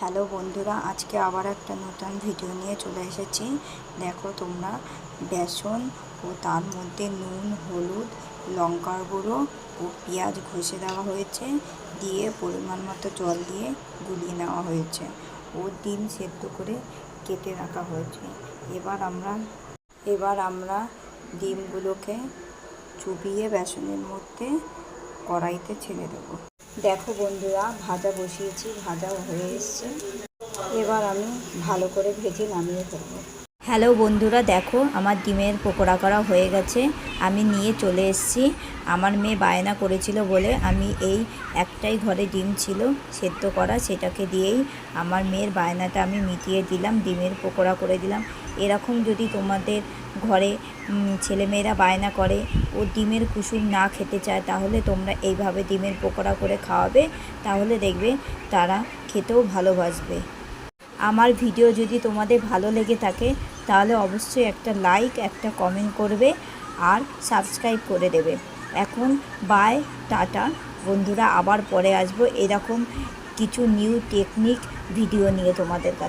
Hello বন্ধুরা, আজকে আবার একটা নতুন ভিডিও নিয়ে চলে এসেছি। দেখো তোমরা, বেসন ও তার মধ্যে নুন, হলুদ, লঙ্কার গুঁড়ো ও পেঁয়াজ ঘষে দেওয়া হয়েছে, দিয়ে পরিমাণ মতো জল দিয়ে গুলিয়ে নেওয়া হয়েছে ও ডিম সেদ্ধ করে কেটে রাখা হয়েছে। এবার আমরা ডিমগুলোকে চুবিয়ে বেসনের মধ্যে কড়াইতে ছেড়ে দেবো। দেখো বন্ধুরা, ভাজা বসিয়েছি, ভাজাও হয়ে এসছে। এবার আমি ভালো করে ভেজে নামিয়ে ফেলবো। হ্যালো বন্ধুরা, দেখো আমার ডিমের পকোড়া করা হয়ে গেছে। আমি নিয়ে চলে এসেছি। আমার মেয়ে বায়না করেছিল বলে আমি এই একটাই ঘরে ডিম ছিল সেদ্ধ করা, সেটাকে দিয়েই আমার মেয়ের বায়নাটা আমি মিটিয়ে দিলাম, ডিমের পকোড়া করে দিলাম। এরকম যদি তোমাদের ঘরে ছেলেমেয়েরা বায়না করে ও ডিমের কুসুম না খেতে চায়, তাহলে তোমরা এইভাবে ডিমের পকোড়া করে খাওয়াবে, তাহলে দেখবে তারা খেতেও ভালোবাসবে। আমার ভিডিও যদি তোমাদের ভালো লেগে থাকে তাহলে অবশ্যই একটা লাইক, একটা কমেন্ট করবে আর সাবস্ক্রাইব করে দেবে। এখন বাই, টাটা বন্ধুরা, আবার পরে আসবো এরকম কিছু নিউ টেকনিক ভিডিও নিয়ে তোমাদের কাছে।